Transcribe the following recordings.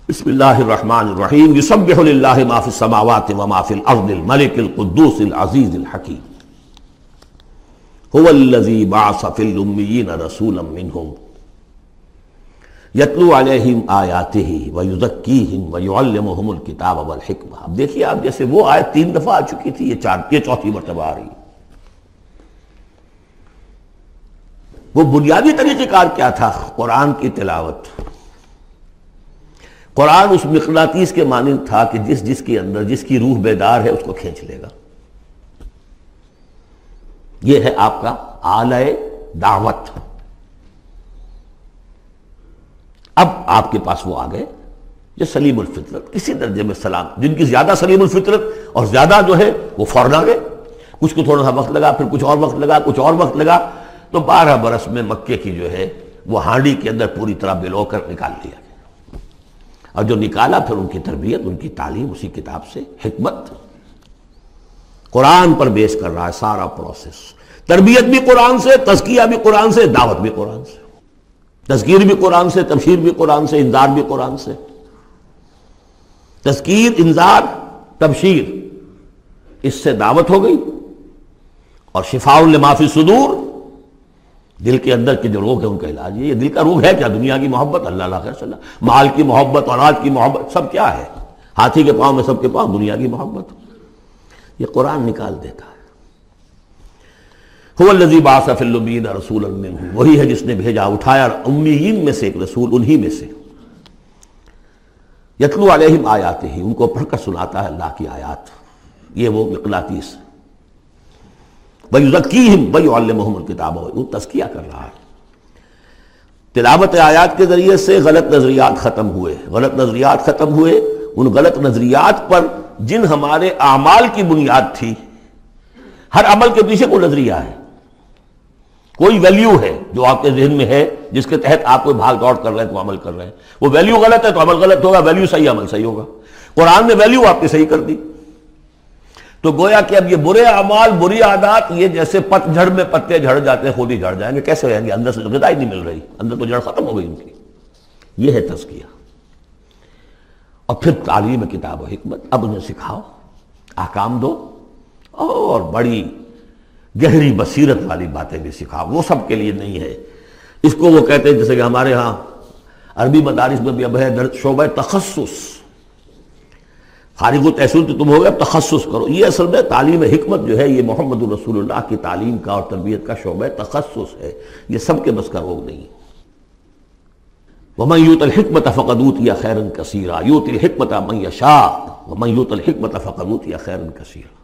بسم اللہ الرحمن الرحیم یسبح للہ ما فی السماوات وما فی الارض الملک القدوس العزیز الحکیم هو الذی بعث فی الامیین رسولا منہم یتلو علیہم آیاتہ ویزکیہم ویعلمہم الکتاب والحکمہ۔ اب دیکھیے آپ، جیسے وہ آیت 3 دفعہ آ چکی تھی، یہ چوتھی مرتبہ آ رہی ہے۔ وہ بنیادی طریقہ کار کیا تھا؟ قرآن کی تلاوت۔ قرآن اس مقناطیس کے مانند تھا کہ جس کے اندر جس کی روح بیدار ہے اس کو کھینچ لے گا۔ یہ ہے آپ کا آلہ دعوت۔ اب آپ کے پاس وہ آ گئے جو سلیم الفطرت، کسی درجے میں سلام، جن کی زیادہ سلیم الفطرت اور زیادہ جو ہے وہ فوراً آ گئے۔ کچھ کو تھوڑا سا وقت لگا، پھر کچھ اور وقت لگا، کچھ اور وقت لگا، تو 12 برس میں مکے کی جو ہے وہ ہانڈی کے اندر پوری طرح بلو کر نکال لیا گیا۔ اور جو نکالا پھر ان کی تربیت، ان کی تعلیم اسی کتاب سے، حکمت قرآن پر بیس کر رہا ہے سارا پروسیس۔ تربیت بھی قرآن سے، تزکیہ بھی قرآن سے، دعوت بھی قرآن سے، تذکیر بھی قرآن سے، تبشیر بھی قرآن سے، انذار بھی قرآن سے۔ تذکیر، انذار، تبشیر، اس سے دعوت ہو گئی، اور شفاء لما فی الصدور، دل کے اندر کے جو روگ ہے ان کا علاج ہے۔ یہ دل کا روگ ہے کیا؟ دنیا کی محبت، اللہ خیر صلی اللہ، مال کی محبت، اولاد کی محبت، سب کیا ہے؟ ہاتھی کے پاؤں میں سب کے پاؤں دنیا کی محبت۔ یہ قرآن نکال دیتا ہے۔ هو الذی بعث فی الامیین رسولا منہم، وہی ہے جس نے بھیجا، اٹھایا امیین میں سے ایک رسول، انہی میں سے۔ یتلو علیہم آیاتہ، ان کو پڑھ کر سناتا ہے اللہ کی آیات۔ یہ وہ مقناطیس ہے۔ وَيُزَكِّيهِمْ وَيُعَلِّمُهُمُ الْكِتَابَ، وہ تزکیہ کر رہا ہے۔ تلاوت آیات کے ذریعے سے غلط نظریات ختم ہوئے، غلط نظریات ختم ہوئے۔ ان غلط نظریات پر جن ہمارے اعمال کی بنیاد تھی، ہر عمل کے پیچھے کوئی نظریہ ہے، کوئی ویلیو ہے جو آپ کے ذہن میں ہے، جس کے تحت آپ کوئی بھاگ دوڑ کر رہے ہیں، کوئی عمل کر رہے ہیں۔ وہ ویلیو غلط ہے تو عمل غلط ہوگا، ویلیو صحیح عمل صحیح ہوگا۔ قرآن نے ویلیو آپ کی صحیح کر دی، تو گویا کہ اب یہ برے اعمال، بری عادات، یہ جیسے پت جھڑ میں پتے جھڑ جاتے ہیں، خود ہی جھڑ جائیں گے۔ کیسے ہوئیں گے؟ اندر سے غذا ہی نہیں مل رہی، اندر تو جڑ ختم ہو گئی ان کی۔ یہ ہے تزکیہ۔ اور پھر تعلیم کتاب و حکمت، اب انہیں سکھاؤ، احکام دو، اور بڑی گہری بصیرت والی باتیں بھی سکھاؤ۔ وہ سب کے لیے نہیں ہے۔ اس کو وہ کہتے ہیں، جیسے کہ ہمارے ہاں عربی مدارس میں بھی اب ہے شعبہ تخصص۔ فارغ التحصیل تو تم ہو گئے، اب تخصص کرو۔ یہ اصل میں تعلیم حکمت جو ہے، یہ محمد الرسول اللہ کی تعلیم کا اور تربیت کا شعبہ تخصص ہے۔ یہ سب کے بس کا روگ نہیں ہے۔ وَمَن يُؤْتَ الْحِكْمَةَ فَقَدْ أُوتِيَ خَيْرًا كَثِيرًا يُؤْتِي الْحِكْمَةَ مَن يَشَاءُ وَمَن يُؤْتَ الْحِكْمَةَ فَقَدْ أُوتِيَ خَيْرًا كَثِيرًا۔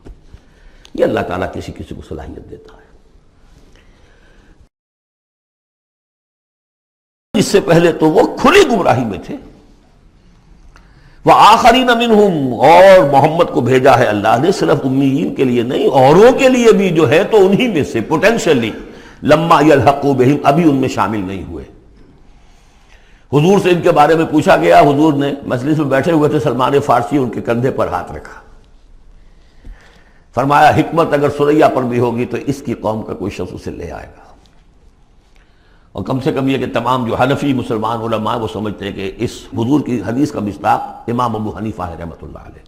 یہ اللہ تعالیٰ کسی کسی کو صلاحیت دیتا ہے۔ اس سے پہلے تو وہ کھلی گمراہی میں تھے۔ وَآخَرِينَ مِنْهُمْ، اور محمد کو بھیجا ہے اللہ نے صرف امیین کے لیے نہیں، اوروں کے لیے بھی جو ہے تو انہی میں سے پوٹینشلی، لما يلحقوا بهم، ابھی ان میں شامل نہیں ہوئے۔ حضور سے ان کے بارے میں پوچھا گیا، حضور نے مجلس میں بیٹھے ہوئے تھے، سلمان فارسی ان کے کندھے پر ہاتھ رکھا، فرمایا حکمت اگر سریا پر بھی ہوگی تو اس کی قوم کا کوئی شخص اسے لے آئے گا۔ اور کم سے کم یہ کہ تمام جو حنفی مسلمان علماء وہ سمجھتے ہیں کہ اس حضور کی حدیث کا مصداق امام ابو حنیفہ ہے رحمۃ اللہ علیہ۔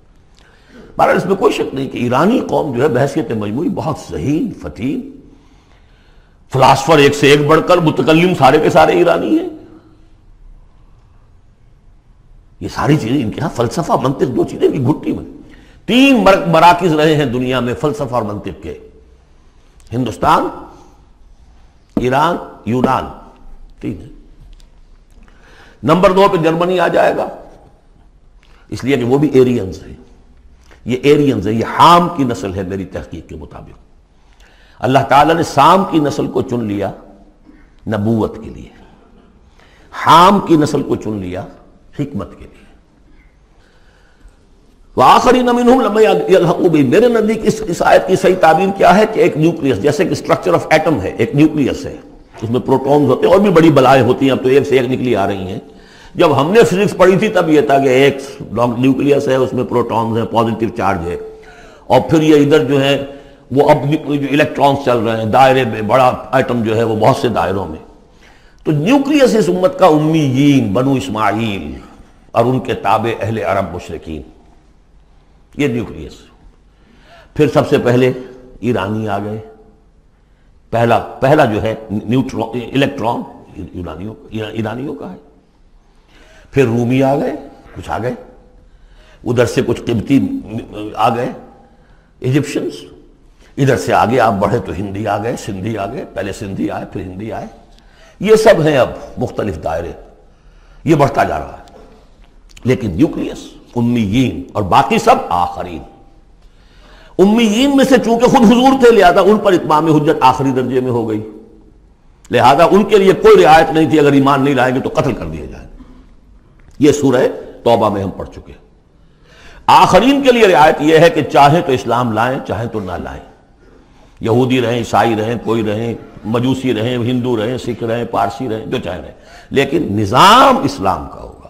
بہرحال اس میں کوئی شک نہیں کہ ایرانی قوم جو ہے بحیثیت مجموعی بہت ذہین، فتین، فلاسفر ایک سے ایک بڑھ کر، متکلم سارے کے سارے ایرانی ہیں۔ یہ ساری چیزیں ان کے ہاں فلسفہ، منطق، دو چیزیں کی گھٹی میں۔ 3 مراکز رہے ہیں دنیا میں فلسفہ اور منطق کے، ہندوستان، ایران، یونان، 3 ہے۔ نمبر 2 پہ جرمنی آ جائے گا، اس لیے کہ وہ بھی ایرینز ہیں۔ یہ ایرینز ہیں، یہ حام کی نسل ہے میری تحقیق کے مطابق۔ اللہ تعالیٰ نے سام کی نسل کو چن لیا نبوت کے لیے، حام کی نسل کو چن لیا حکمت کے لیے۔ وآخرین منہم لما یلحقوا بہم، میرے نزدیک اس آیت کی صحیح تعبیر کیا ہے کہ ایک نیوکلیس، جیسے کہ اسٹرکچر آف ایٹم ہے، ایک نیوکلیس ہے، اس میں پروٹونز ہوتے ہیں، اور بھی بڑی بلائیں ہوتی ہیں، اب تو ایک سے ایک نکلی آ رہی ہیں۔ جب ہم نے فزکس پڑھی تھی تب یہ تھا کہ ایک نیوکلیس ہے، اس میں پروٹونز ہیں، پازیٹیو چارج ہے، اور پھر یہ ادھر جو ہے وہ اب جو الیکٹرانز چل رہے ہیں دائرے میں، بڑا ایٹم جو ہے وہ بہت سے دائروں میں۔ تو نیوکلیس اس امت کا امیین، بنو اسماعیل، اور ان کے تابع اہل عرب مشرکین، یہ نیوکلیس۔ پھر سب سے پہلے ایرانی آ گئے، پہلا جو ہے نیوٹرون الیکٹران ایرانیوں کا ہے۔ پھر رومی آ گئے، کچھ آ گئے ادھر سے، کچھ قبطی آ گئے ایجپشنز، ادھر سے آگے آپ بڑھے تو ہندی آ گئے، سندھی آ گئے، پہلے سندھی آئے پھر ہندی آئے، یہ سب ہیں اب مختلف دائرے، یہ بڑھتا جا رہا ہے۔ لیکن نیوکلیس امیین اور باقی سب آخرین۔ امیین میں سے چونکہ خود حضور تھے لہذا ان پر اتمام حجت آخری درجے میں ہو گئی، لہذا ان کے لیے کوئی رعایت نہیں تھی، اگر ایمان نہیں لائیں گے تو قتل کر دیے جائیں۔ یہ سورہ توبہ میں ہم پڑھ چکے ہیں۔ آخرین کے لیے رعایت یہ ہے کہ چاہیں تو اسلام لائیں چاہیں تو نہ لائیں، یہودی رہیں، عیسائی رہیں، کوئی رہیں، مجوسی رہیں، ہندو رہیں، سکھ رہیں، پارسی رہیں، جو چاہیں رہیں، لیکن نظام اسلام کا ہوگا،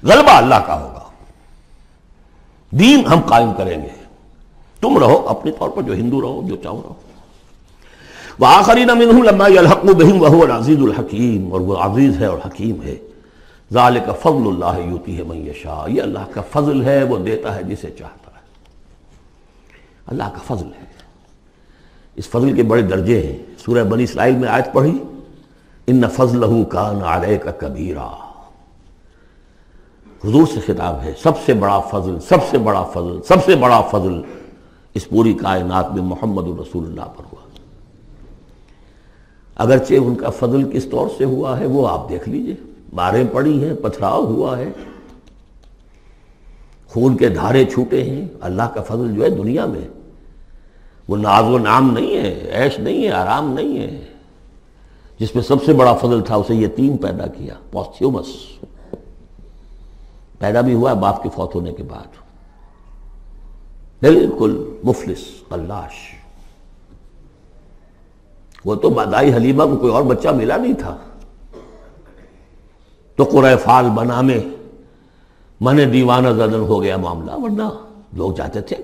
غلبہ اللہ کا ہوگا، دین ہم قائم کریں گے، تم رہو اپنے طور پر جو ہندو رہو، جو چاہو رہو۔ وآخرین منہم لما یلحقوا بہم وہو العزیز الحکیم، اور وہ عزیز ہے اور حکیم ہے۔ ذالک فضل اللہ یؤتیہ من یشاء، یہ اللہ کا فضل ہے، وہ دیتا ہے جسے چاہتا ہے، اللہ کا فضل ہے۔ اس فضل کے بڑے درجے ہیں۔ سورہ بنی اسرائیل میں آیت پڑھی، ان فضلہ کان علیک کبیرا، حضور سے خطاب ہے، سب سے بڑا فضل، سب سے بڑا فضل، سب سے بڑا فضل اس پوری کائنات میں محمد الرسول اللہ پر ہوا۔ اگرچہ ان کا فضل کس طور سے ہوا ہے وہ آپ دیکھ لیجئے، ماریں پڑی ہیں، پتھراؤ ہوا ہے، خون کے دھارے چھوٹے ہیں۔ اللہ کا فضل جو ہے دنیا میں وہ ناز و نعم نہیں ہے، عیش نہیں ہے، آرام نہیں ہے۔ جس میں سب سے بڑا فضل تھا اسے یتیم پیدا کیا، پوسٹیومس، پیدا بھی ہوا باپ کے فوت ہونے کے بعد، بالکل مفلس قلاش۔ وہ تو مادائی حلیمہ کو کوئی اور بچہ ملا نہیں تھا تو قرۂ فال بنا میں من دیوانہ زدن ہو گیا معاملہ، ورنہ لوگ جاتے تھے،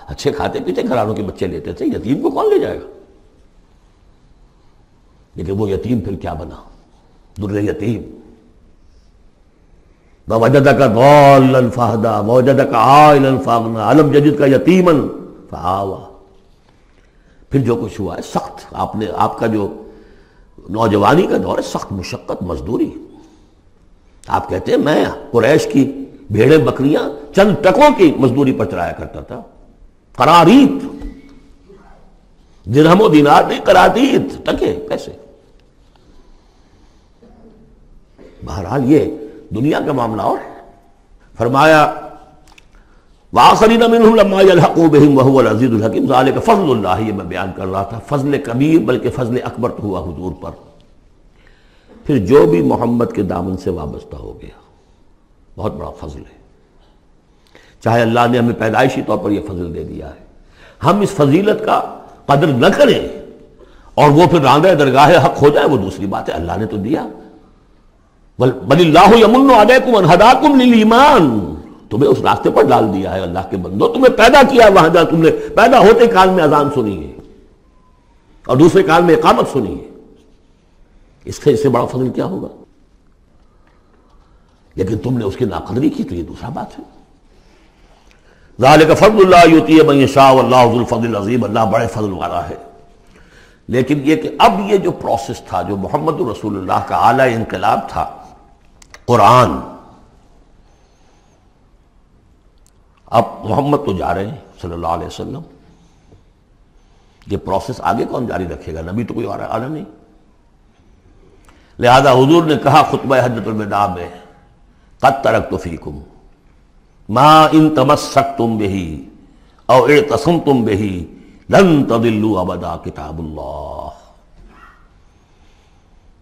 اچھے کھاتے پیتے گھرانوں کے بچے لیتے تھے، یتیم کو کون لے جائے گا؟ لیکن وہ یتیم پھر کیا بنا؟ در یتیم۔ وَوَجَدَكَ ضَالًّا فَهَدَىٰ وَوَجَدَكَ عَائِلًا فَأَغْنَىٰ أَلَمْ يَجِدْكَ يَتِيمًا فَآوَىٰ۔ پھر جو کچھ ہوا ہے سخت، آپ کا جو نوجوانی کا دور ہے، سخت مشقت، مزدوری۔ آپ کہتے ہیں میں قریش کی بھیڑیں بکریاں چند ٹکوں کی مزدوری پر چلایا کرتا تھا، قراریت، درہم و دینار نہیں، قراریت، ٹکے پیسے۔ بہرحال یہ دنیا کا معاملہ اور ہے۔ فرمایا وآخرین منہم لما یلحقوا بہم وہو العزیز الحکیم، ذالک فضل اللہ، یہ میں بیان کر رہا تھا، فضل کبیر بلکہ فضل اکبر تو ہوا حضور پر۔ پھر جو بھی محمد کے دامن سے وابستہ ہو گیا، بہت بڑا فضل ہے۔ چاہے اللہ نے ہمیں پیدائشی طور پر یہ فضل دے دیا ہے، ہم اس فضیلت کا قدر نہ کریں اور وہ پھر راندہ درگاہ حق ہو جائے، وہ دوسری بات ہے، اللہ نے تو دیا۔ بل اللہ یمن علیکم ان ہداکم للایمان، تمہیں اس راستے پر ڈال دیا ہے اللہ کے بندو، تمہیں پیدا کیا وہاں جہاں تم نے پیدا ہوتے کال میں اذان سنی ہے اور دوسرے کال میں اقامت سنی ہے، اس سے بڑا فضل کیا ہوگا؟ لیکن تم نے اس کی ناقدری کی تو یہ دوسرا بات ہے۔ ذالک فضل اللہ یؤتیہ من یشاء واللہ ذو الفضل العظیم، اللہ بڑے فضل والا ہے۔ لیکن یہ کہ اب یہ جو پروسیس تھا، جو محمد رسول اللہ کا اعلی انقلاب تھا، قرآن، اب محمد تو جا رہے ہیں صلی اللہ علیہ وسلم، یہ پروسیس آگے کون جاری رکھے گا؟ نبی تو کوئی اور آنا نہیں۔ لہذا حضور نے کہا خطبہ حجۃ الوداع میں، قد ترکت فیکم ما ان تمسکتم بہ او اعتصمتم بہ لن تضلوا ابدا کتاب اللہ،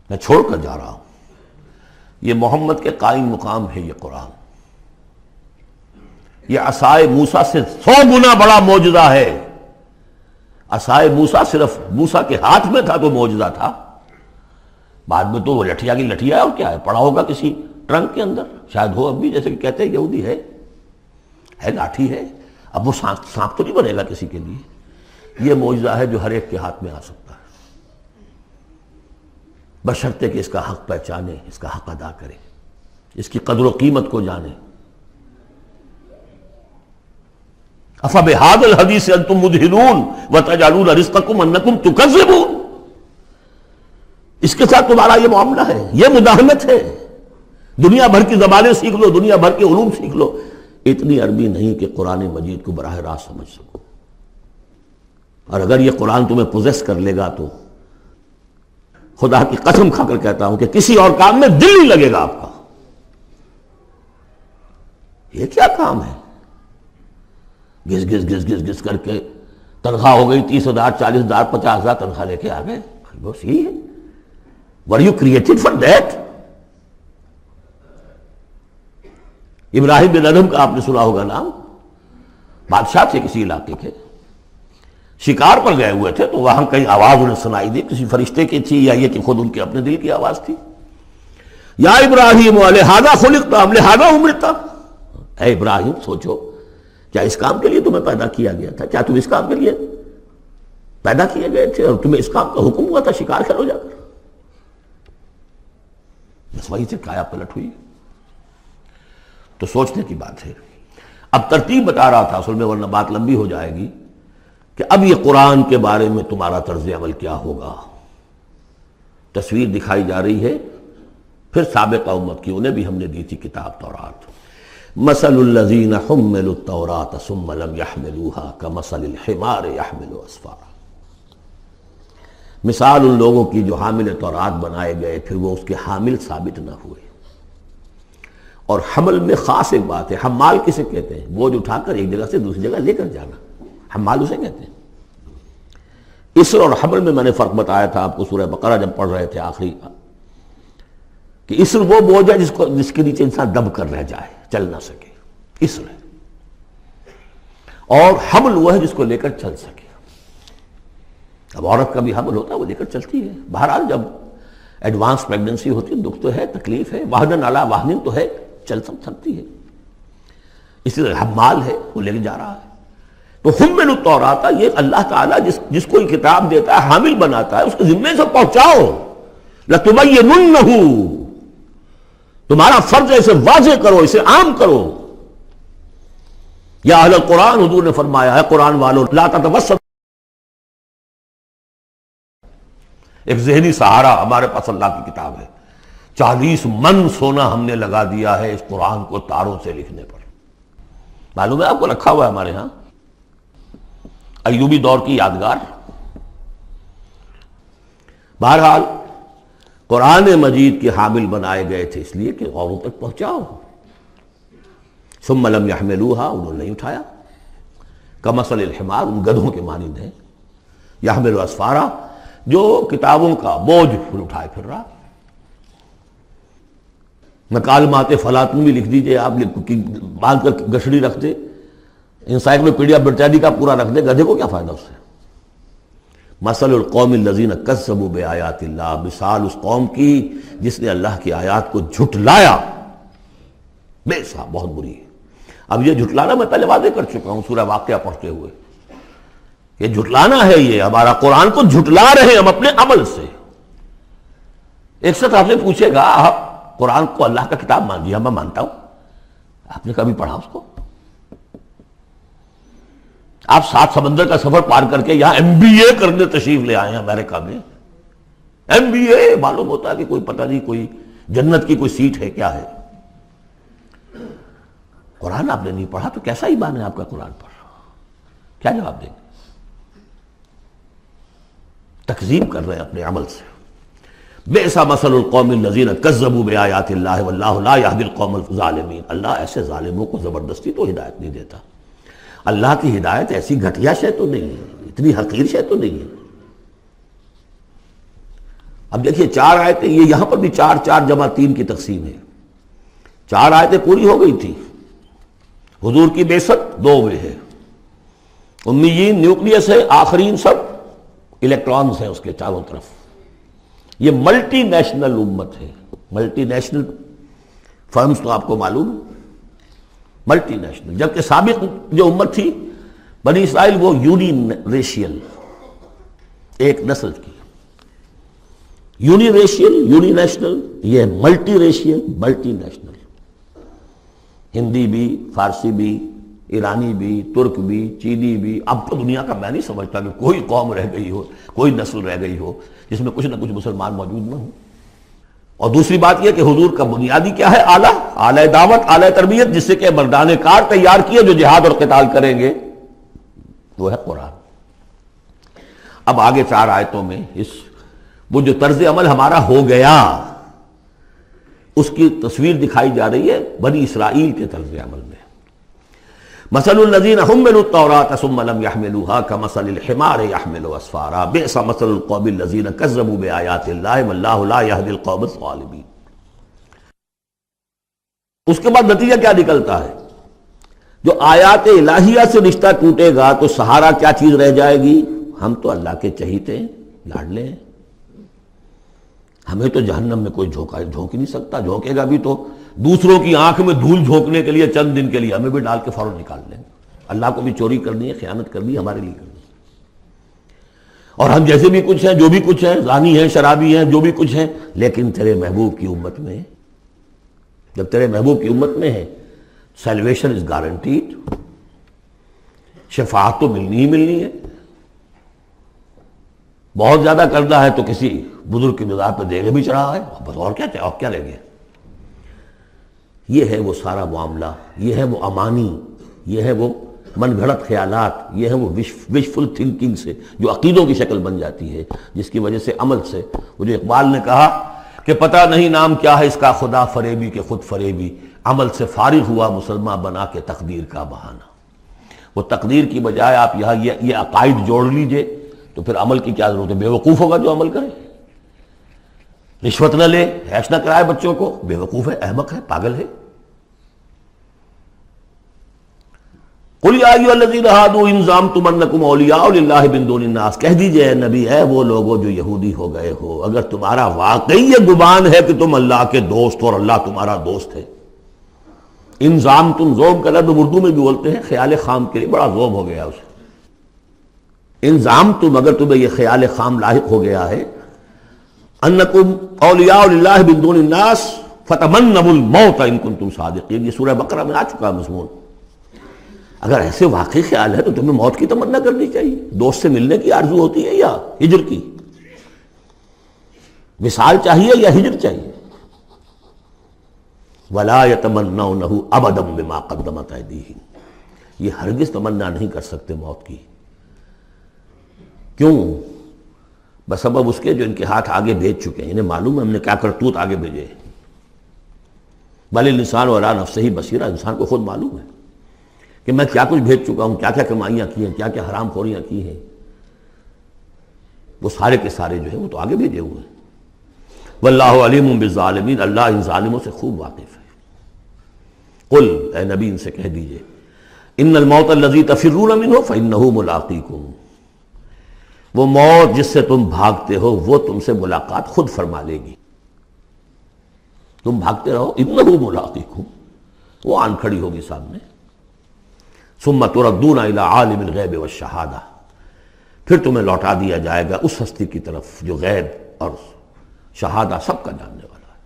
میں چھوڑ کر جا رہا ہوں، یہ محمد کے قائم مقام ہے، یہ قرآن، یہ عصائے موسیٰ سے 100 گنا بڑا معجزہ ہے۔ عصائے موسیٰ صرف موسیٰ کے ہاتھ میں تھا تو معجزہ تھا، بعد میں تو وہ لٹھیا کی لٹھیا ہے، اور کیا ہے، پڑا ہوگا کسی ٹرنک کے اندر، شاید ہو اب بھی، جیسے کہ کہتے ہیں یہودی ہے لاٹھی ہے، اب وہ سانپ تو نہیں بنے گا کسی کے لیے۔ یہ معجزہ ہے جو ہر ایک کے ہاتھ میں آ سکتا ہے، بشرطے کہ اس کا حق پہچانے، اس کا حق ادا کرے۔ اس کی قدر و قیمت کو جانیں. افبہذا الحدیث انتم مدہنون وتجعلون رزقکم انکم تکذبون. اس کے ساتھ تمہارا یہ معاملہ ہے، یہ مداہنت ہے. دنیا بھر کی زبانیں سیکھ لو، دنیا بھر کے علوم سیکھ لو، اتنی عربی نہیں کہ قرآن مجید کو براہ راست سمجھ سکو. اور اگر یہ قرآن تمہیں پوزیس کر لے گا تو خدا کی قسم کھا کر کہتا ہوں کہ کسی اور کام میں دل نہیں لگے گا آپ کا. یہ کیا کام ہے؟ گھس گھس گھس گھس گھس کر کے تنخواہ ہو گئی 30,000 40,000 50,000 تنخواہ لے کے آ گئے. بس یہی ہے. Were you created for that? ابراہیم بن ادم کا آپ نے سنا ہوگا نام. بادشاہ تھے کسی علاقے کے، شکار پر گئے ہوئے تھے تو وہاں کہیں آواز انہیں سنائی دی، کسی فرشتے کی تھی یا یہ کہ خود ان کے اپنے دل کی آواز تھی. یا ابراہیم لہذا خلقت ام لہذا امرت. اے ابراہیم سوچو، کیا اس کام کے لیے تمہیں پیدا کیا گیا تھا؟ کیا تم اس کام کے لیے پیدا کیے گئے تھے اور تمہیں اس کام کا حکم ہوا تھا شکار کرو جا کر؟ بس وہی سے کایا پلٹ ہوئی. تو سوچنے کی بات ہے. اب ترتیب بتا رہا تھا اصل میں، ورنہ بات لمبی ہو جائے گی، کہ اب یہ قرآن کے بارے میں تمہارا طرز عمل کیا ہوگا. تصویر دکھائی جا رہی ہے پھر سابقہ امت کی، انہیں بھی ہم نے دی تھی کتاب تورات. مثل الذین حملوا التوراۃ ثم لم يحملوها كمثل الحمار يحمل اسفارا. مثال ان لوگوں کی جو حامل تورات بنائے گئے پھر وہ اس کے حامل ثابت نہ ہوئے. اور حمل میں خاص ایک بات ہے، حمال کسے کہتے ہیں؟ بوجھ اٹھا کر ایک جگہ سے دوسری جگہ لے کر جانا، حمال اسے کہتے ہیں. اسر اور حمل میں نے فرق بتایا تھا آپ کو سورہ بقرہ جب پڑھ رہے تھے آخری، کہ اسر وہ بوجھ ہے جس کے نیچے انسان دب کر رہ جائے، چل نہ سکے، اسر ہے. اور حمل وہ ہے جس کو لے کر چل سکے. اب عورت کا بھی حمل ہوتا ہے، وہ لے کر چلتی ہے. بہرحال جب ایڈوانس پریگننسی ہوتی ہے، دکھ تو ہے، تکلیف ہے، وہن علی وہن تو ہے، چل سکتی ہے. اسی طرح حمال ہے، وہ لے کے جا رہا ہے. تو حمل التوراۃ، یہ اللہ تعالیٰ جس کو یہ کتاب دیتا ہے، حامل بناتا ہے، اس کے ذمے سے پہنچاؤ. لتبیننہ، تمہارا فرض ہے اسے واضح کرو، اسے عام کرو. یا اہل القرآن، حضور نے فرمایا ہے قرآن والوں، لا تتوسط. ایک ذہنی سہارا ہمارے پاس اللہ کی کتاب ہے. 40 من سونا ہم نے لگا دیا ہے اس قرآن کو تاروں سے لکھنے پر. معلوم ہے آپ کو، رکھا ہوا ہے ہمارے ہاں، ایوبی دور کی یادگار. بہرحال قرآن مجید کے حامل بنائے گئے تھے اس لیے کہ اوروں تک پہنچاؤ. ثم لم يحملوها، انہوں نے نہیں اٹھایا. کمثل الحمار، ان گدھوں کے مانند ہیں. يحمل اسفارا، جو کتابوں کا بوجھ پھر اٹھائے پھر رہا. مکالمات فلاطن بھی لکھ دیجئے آپ، باندھ کر گشڑی رکھ دے، انسائکلوپیڈیا برٹانی کا پورا رکھ دے، گدھے کو کیا فائدہ اس سے. مثل القوم الذین کذبوا بآیات اللہ، مثال اس قوم کی جس نے اللہ کی آیات کو جھٹلایا. بے صاحب بہت بری ہے. اب یہ جھٹلانا میں پہلے واضح کر چکا ہوں سورہ واقعہ پڑھتے ہوئے. یہ جھٹلانا ہے، یہ ہمارا قرآن کو جھٹلا رہے ہیں ہم اپنے عمل سے. ایک شخص آپ سے پوچھے گا آپ قرآن کو اللہ کا کتاب مان لیا؟ میں مانتا ہوں. آپ نے کبھی پڑھا اس کو؟ آپ 7 سمندر کا سفر پار کر کے یہاں MBA کرنے تشریف لے آئے ہیں امریکہ میں. MBA معلوم ہوتا ہے کہ کوئی پتہ نہیں، کوئی جنت کی کوئی سیٹ ہے، کیا ہے. قرآن آپ نے نہیں پڑھا تو کیسا ایمان ہے آپ کا قرآن پر؟ کیا جواب دیں گے؟ تکذیب کر رہے ہیں اپنے عمل سے. بئس مثل القوم الذین کذبوا بآیات اللہ واللہ لا یہدی القوم الظالمین. اللہ ایسے ظالموں کو زبردستی تو ہدایت نہیں دیتا. اللہ کی ہدایت ایسی گھٹیا شے تو نہیں ہے، اتنی حقیر شے تو نہیں ہے. اب دیکھیے 4 آیتیں، یہ یہاں پر بھی 4 4 جمع 3 کی تقسیم ہے. 4 آیتیں پوری ہو گئی تھی. حضور کی بعثت 2 میں ہے. امیین نیوکلیس ہے، آخرین سب الیکٹرانز ہیں اس کے چاروں طرف. یہ ملٹی نیشنل امت ہے. ملٹی نیشنل فرمز تو آپ کو معلوم ہے، ملٹی نیشنل. جبکہ سابق جو امت تھی بنی اسرائیل، وہ یونی ریشیل، ایک نسل کی. یونی ریشیل، یونی نیشنل، یہ multi racial, multi national. Hindi بھی، فارسی بھی، ایرانی بھی، ترک بھی، چینی بھی. اب تو دنیا کا میں نہیں سمجھتا کہ کوئی قوم رہ گئی ہو، کوئی نسل رہ گئی ہو جس میں کچھ نہ کچھ مسلمان موجود نہ ہوں. اور دوسری بات یہ کہ حضور کا بنیادی کیا ہے؟ اعلیٰ دعوت، اعلیٰ تربیت، جس سے کہ مردان کار تیار کیے جو جہاد اور قتال کریں گے، وہ ہے قرآن. اب آگے 4 آیتوں میں وہ جو طرز عمل ہمارا ہو گیا اس کی تصویر دکھائی جا رہی ہے بنی اسرائیل کے طرز عمل میں. مثل الذین حملوا التوراة ثم لم يحملوها كمثل الحمار يحمل اسفارا بئس مثل القوم الذین كذبوا بآیات اللہ واللہ لا يهدی القوم الظالمین. اس کے بعد نتیجہ کیا نکلتا ہے؟ جو آیات الہیہ سے رشتہ ٹوٹے گا تو سہارا کیا چیز رہ جائے گی؟ ہم تو اللہ کے چہیتے ہیں، لاڈلے ہیں، ہمیں تو جہنم میں کوئی جھونک ہی نہیں سکتا. جھونکے گا بھی تو دوسروں کی آنکھ میں دھول جھونکنے کے لیے چند دن کے لیے، ہمیں بھی ڈال کے فوراً نکال لیں. اللہ کو بھی چوری کرنی ہے، خیانت کرنی ہے، ہمارے لیے کرنی ہے. اور ہم جیسے بھی کچھ ہیں، جو بھی کچھ ہیں، زانی ہیں، شرابی ہیں، جو بھی کچھ ہیں، لیکن تیرے محبوب کی امت میں، جب تیرے محبوب کی امت میں ہے سیلویشن از گارنٹیڈ، شفاعت تو ملنی ہی ملنی ہے. بہت زیادہ کرنا ہے تو کسی بزرگ کی مزار پہ دیگے بھی چڑھا ہے، بس اور کیا لیں گے. یہ ہے وہ سارا معاملہ، یہ ہے وہ امانی، یہ ہے وہ من گھڑت خیالات، یہ ہے وہ وشفل تھنکنگ سے جو عقیدوں کی شکل بن جاتی ہے، جس کی وجہ سے عمل سے، وہ جو اقبال نے کہا کہ پتہ نہیں نام کیا ہے اس کا، خدا فریبی کہ خود فریبی، عمل سے فارغ ہوا مسلمان بنا کے تقدیر کا بہانہ. وہ تقدیر کی بجائے آپ یہاں یہ عقائد جوڑ لیجئے تو پھر عمل کی کیا ضرورت ہے؟ بے وقوف ہوگا جو عمل کرے. رشوت نہ لے، حیش نہ کرائے بچوں کو، بے وقوف ہے، احمق ہے، پاگل ہے. قل یا ایھا الذین ھادوا ان زعمتم انکم اولیاء للہ من دون الناس، کہہ دیجئے اے نبی، اے وہ لوگو جو یہودی ہو گئے ہو، اگر تمہارا واقعی یہ گمان ہے کہ تم اللہ کے دوست اور اللہ تمہارا دوست ہے. ان زعمتم، زوم کا لفظ اردو میں بھی بولتے ہیں خیال خام کے لیے، بڑا زوم ہو گیا اسے. ان زعمتم، اگر تمہیں یہ خیال خام لاحق ہو گیا ہے، انکم اولیاء للہ من دون الناس فتمنوا الموت ان کنتم صادقین، یہ سورہ بقرہ میں آ چکا مضمون. اگر ایسے واقعی خیال ہے تو تمہیں موت کی تمنا کرنی چاہیے. دوست سے ملنے کی آرزو ہوتی ہے یا ہجر کی؟ وصال چاہیے یا ہجر چاہیے؟ ولا یتمنونہ ابدا بما قدمت ایدیہم، یہ ہرگز تمنا نہیں کر سکتے موت کی. کیوں؟ بسبب اس کے جو ان کے ہاتھ آگے بھیج چکے ہیں. انہیں معلوم ہے ہم نے کیا کرتوت آگے بھیجے. بل الانسان علی نفسہ بصیرہ، انسان کو خود معلوم ہے کہ میں کیا کچھ بھیج چکا ہوں، کیا کیا کمائیاں کی ہیں، کیا کیا حرام خوریاں کی ہیں. وہ سارے کے سارے جو ہیں وہ تو آگے بھیجے ہوئے ہیں. واللہ علیم بالظالمین، اللہ ان ظالموں سے خوب واقف ہے. قل، اے نبی ان سے کہہ دیجئے، ان الموت الذی تفرون منہ فانہ ملاقیکم، وہ موت جس سے تم بھاگتے ہو وہ تم سے ملاقات خود فرما لے گی. تم بھاگتے رہو، انہ ملاقیکم، وہ آن کھڑی ہوگی سامنے. ثم تردون الی عالم الغیب والشہادہ، پھر تمہیں لوٹا دیا جائے گا اس ہستی کی طرف جو غیب اور شہادہ سب کا جاننے والا ہے.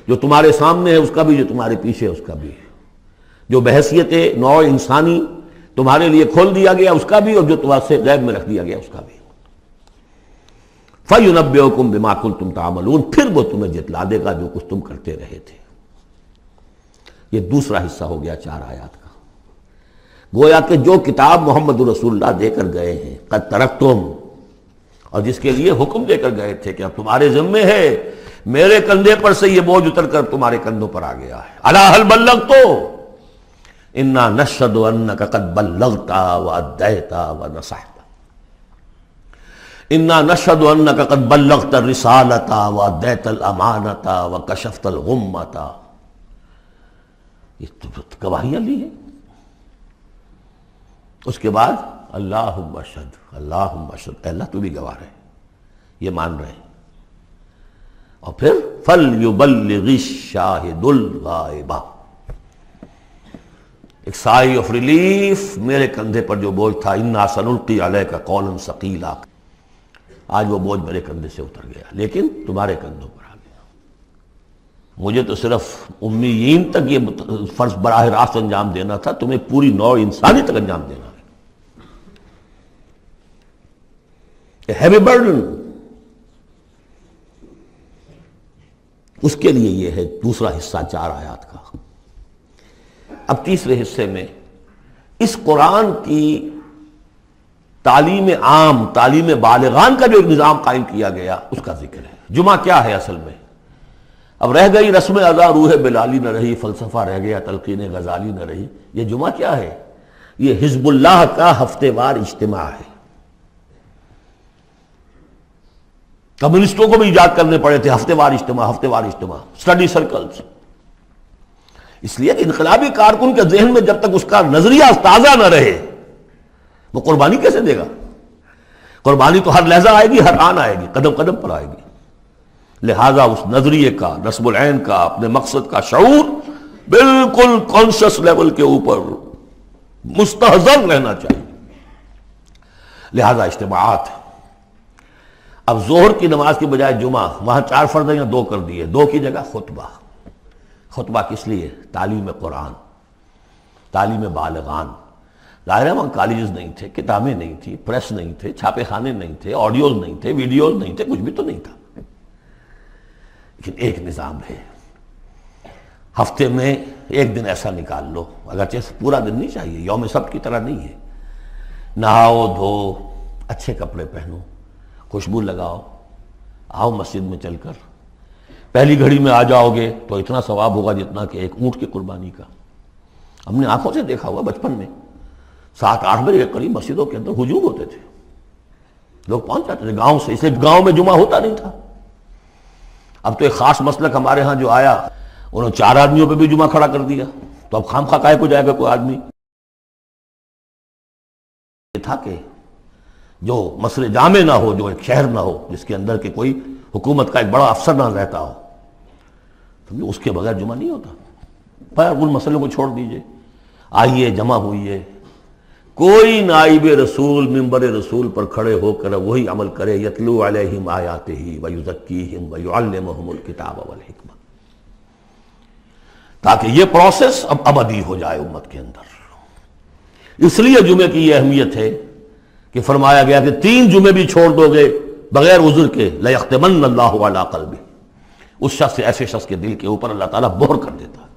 جو تمہارے سامنے ہے اس کا بھی، جو تمہارے پیچھے ہے اس کا بھی، جو بحیثیت نوع انسانی تمہارے لیے کھول دیا گیا اس کا بھی، اور جو تمہارے سے غیب میں رکھ دیا گیا اس کا بھی. فَيُنَبِّئُكُم بِمَا كُنتُمْ تَعْمَلُونَ، پھر وہ تمہیں جتلا دے گا جو کچھ تم کرتے رہے تھے. یہ دوسرا حصہ ہو گیا 4 آیات کا. گویا کہ جو کتاب محمد رسول اللہ دے کر گئے ہیں، قد ترکتم، اور جس کے لیے حکم دے کر گئے تھے کہ اب تمہارے ذمے ہے، میرے کندھے پر سے یہ بوجھ اتر کر تمہارے کندھوں پر آ گیا ہے. الا هل بلغت انا نشهد انك قد بلغت واديت ونصحت، انا نشهد انك قد بلغت الرسالة واديت الامانة وكشفت الغمة. یہ تو گواہیاں لی ہیں. اس کے بعد اللہم اشہد، اللہم اشہد، اے اللہ تو بھی گواہ رہے، یہ مان رہے ہیں. اور پھر فَلْيُبَلِّغِ الشَّاهِدُ الْغَائِبَ، ایک سائی آف ریلیف. میرے کندھے پر جو بوجھ تھا، اِنَّا سَنُلْقِي عَلَيْكَ قَوْلًا ثَقِيلًا، آج وہ بوجھ میرے کندھے سے اتر گیا، لیکن تمہارے کندھوں پر آ گیا. مجھے تو صرف امیین تک یہ فرض براہ راست انجام دینا تھا، تمہیں پوری نوع انسانی تک انجام دینا ہے. Heavy burden. اس کے لیے یہ ہے دوسرا حصہ 4 آیات کا. اب تیسرے حصے میں اس قرآن کی تعلیم عام، تعلیم بالغان کا جو ایک نظام قائم کیا گیا اس کا ذکر ہے. جمعہ کیا ہے اصل میں؟ اب رہ گئی رسم ادا روح بلالی نہ رہی، فلسفہ رہ گیا تلقین غزالی نہ رہی. یہ جمعہ کیا ہے؟ یہ حزب اللہ کا ہفتے وار اجتماع ہے. کمیونسٹوں کو بھی ایجاد کرنے پڑے تھے ہفتے وار اجتماع، ہفتے وار اجتماع، اسٹڈی سرکلز. اس لیے کہ انقلابی کارکن کے ذہن میں جب تک اس کا نظریہ تازہ نہ رہے وہ قربانی کیسے دے گا؟ قربانی تو ہر لحظہ آئے گی، ہر آن آئے گی، قدم قدم پر آئے گی. لہذا اس نظریے کا، نصب العین کا، اپنے مقصد کا شعور بالکل کانشس لیول کے اوپر مستحضر رہنا چاہیے. لہذا اجتماعات. اب ظہر کی نماز کی بجائے جمعہ، وہاں 4 فرض ہیں، 2 کر دیے، 2 کی جگہ خطبہ. خطبہ کس لیے؟ تعلیم قرآن، تعلیم بالغان. ظاہر ہے وہاں کالجز نہیں تھے، کتابیں نہیں تھی، پریس نہیں تھے، چھاپے خانے نہیں تھے، آڈیوز نہیں تھے، ویڈیوز نہیں تھے، کچھ بھی تو نہیں تھا. لیکن ایک نظام ہے. ہفتے میں ایک دن ایسا نکال لو، اگرچہ پورا دن نہیں چاہیے، یوم سبت کی طرح نہیں ہے. نہاؤ دھو، اچھے کپڑے پہنو، خوشبو لگاؤ، آؤ مسجد میں چل کر. پہلی گھڑی میں آ جاؤ گے تو اتنا ثواب ہوگا جتنا کہ ایک اونٹ کی قربانی کا. ہم نے آنکھوں سے دیکھا ہوا بچپن میں 7-8 بجے کے قریب مسجدوں کے اندر ہجوم ہوتے تھے، لوگ پہنچ جاتے تھے گاؤں سے. اس لیے گاؤں میں جمعہ ہوتا نہیں تھا. اب تو ایک خاص مسلک ہمارے ہاں جو آیا، انہوں نے 4 آدمیوں پہ بھی جمعہ کھڑا کر دیا. تو اب خام خواہ کاہے کو جائے گا کوئی آدمی؟ یہ تھا کہ جو مسئلے جامع نہ ہو، جو ایک شہر نہ ہو جس کے اندر کہ کوئی حکومت کا ایک بڑا افسر نہ رہتا ہو، تو اس کے بغیر جمعہ نہیں ہوتا. پر ان مسئلوں کو چھوڑ دیجئے، آئیے جمع ہوئیے. کوئی نائب رسول منبر رسول پر کھڑے ہو کر وہی عمل کرے، یتلو علیہم آیاتہ ویزکیہم ویعلمہم الکتاب والحکمہ، تاکہ یہ پروسیس اب ابدی ہو جائے امت کے اندر. اس لیے جمعے کی یہ اہمیت ہے کہ فرمایا گیا کہ 3 جمعے بھی چھوڑ دو گے بغیر عذر کے لَيَخْتِمَنَّ اللَّهُ عَلَىٰ قَلْبِهِ، اس شخص سے، ایسے شخص کے دل کے اوپر اللہ تعالیٰ مہر کر دیتا ہے.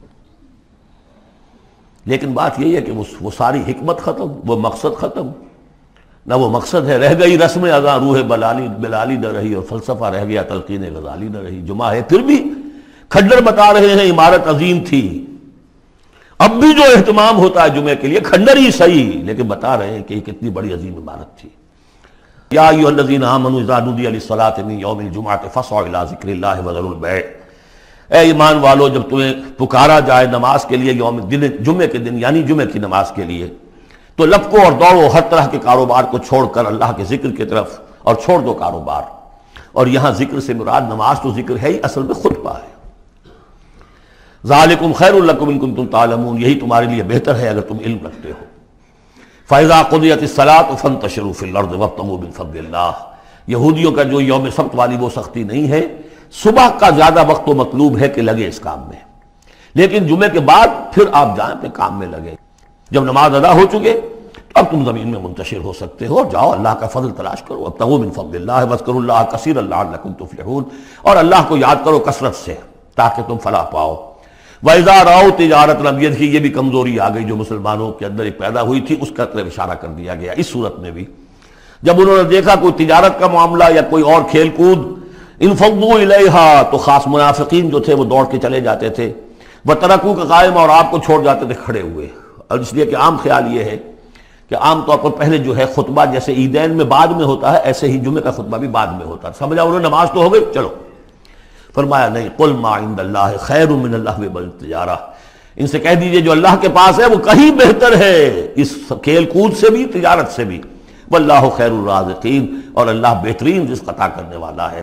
لیکن بات یہی ہے کہ وہ ساری حکمت ختم، وہ مقصد ختم. نہ وہ مقصد ہے، رہ گئی رسم ادا روح بلالی نہ رہی، اور فلسفہ رہ گیا تلقین غزالی نہ رہی. جمعہ ہے پھر بھی کھنڈر بتا رہے ہیں عمارت عظیم تھی. اب بھی جو اہتمام ہوتا ہے جمعے کے لیے کھنڈر ہی صحیح، لیکن بتا رہے ہیں کہ یہ کتنی بڑی عظیم عمارت تھی. یا ایھا الذین آمنوا اذا نودی للصلاۃ من یوم الجمعۃ فاسعوا الی ذکر اللہ وذروا البیع. اے ایمان والو، جب تمہیں پکارا جائے نماز کے لیے جمعے کے دن، یعنی جمعے کی نماز کے لیے، تو لپکو اور دوڑو ہر طرح کے کاروبار کو چھوڑ کر اللہ کے ذکر کی طرف، اور چھوڑ دو کاروبار. اور یہاں ذکر سے مراد نماز تو ذکر ہے ہی، اصل میں خطبہ ہے. ذالکم خیر لکم ان کنتم تعلمون، یہی تمہارے لیے بہتر ہے اگر تم علم رکھتے ہو. فَإِذَا قُضِيَتِ الصَّلَاةُ فَانتَشِرُوا فِي الْأَرْضِ وَابْتَغُوا مِن فَضْلِ اللَّهِ. یہودیوں کا جو یوم سبت والی وہ سختی نہیں ہے، صبح کا زیادہ وقت تو مطلوب ہے کہ لگے اس کام میں، لیکن جمعے کے بعد پھر آپ جائیں اپنے کام میں لگے. جب نماز ادا ہو چکے اب تم زمین میں منتشر ہو سکتے ہو، جاؤ اللہ کا فضل تلاش کرو. وَابْتَغُوا مِن فَضْلِ اللَّهِ وَاذْكُرُوا اللَّهَ كَثِيرًا لَعَلَّكُمْ تُفْلِحُونَ، اور اللہ کو یاد کرو کثرت سے تاکہ تم فلاح پاؤ. وَإِذَا رَأَوْا تِجَارَةً لَمْ يَدْخِلُوا، یہ بھی کمزوری آ گئی جو مسلمانوں کے اندر ایک پیدا ہوئی تھی، اس کا طرف اشارہ کر دیا گیا اس صورت میں بھی. جب انہوں نے دیکھا کوئی تجارت کا معاملہ یا کوئی اور کھیل کود، انفضوا الیہا، تو خاص منافقین جو تھے وہ دوڑ کے چلے جاتے تھے. وترکوک قائما، اور آپ کو چھوڑ جاتے تھے کھڑے ہوئے. اور اس لیے کہ عام خیال یہ ہے کہ عام طور پر پہلے جو ہے خطبہ جیسے عیدین میں بعد میں ہوتا ہے، ایسے ہی جمعے کا خطبہ بھی بعد میں ہوتا ہے. سمجھا انہوں نے نماز تو ہو گئی چلو. فرمایا نہیں، قل ما عند اللہ خیر من اللہو والتجارہ، ان سے کہہ دیجئے جو اللہ کے پاس ہے وہ کہیں بہتر ہے اس کھیل کود سے بھی، تجارت سے بھی. واللہ خیر الرازقین، اور اللہ بہترین رزق عطا کرنے والا ہے.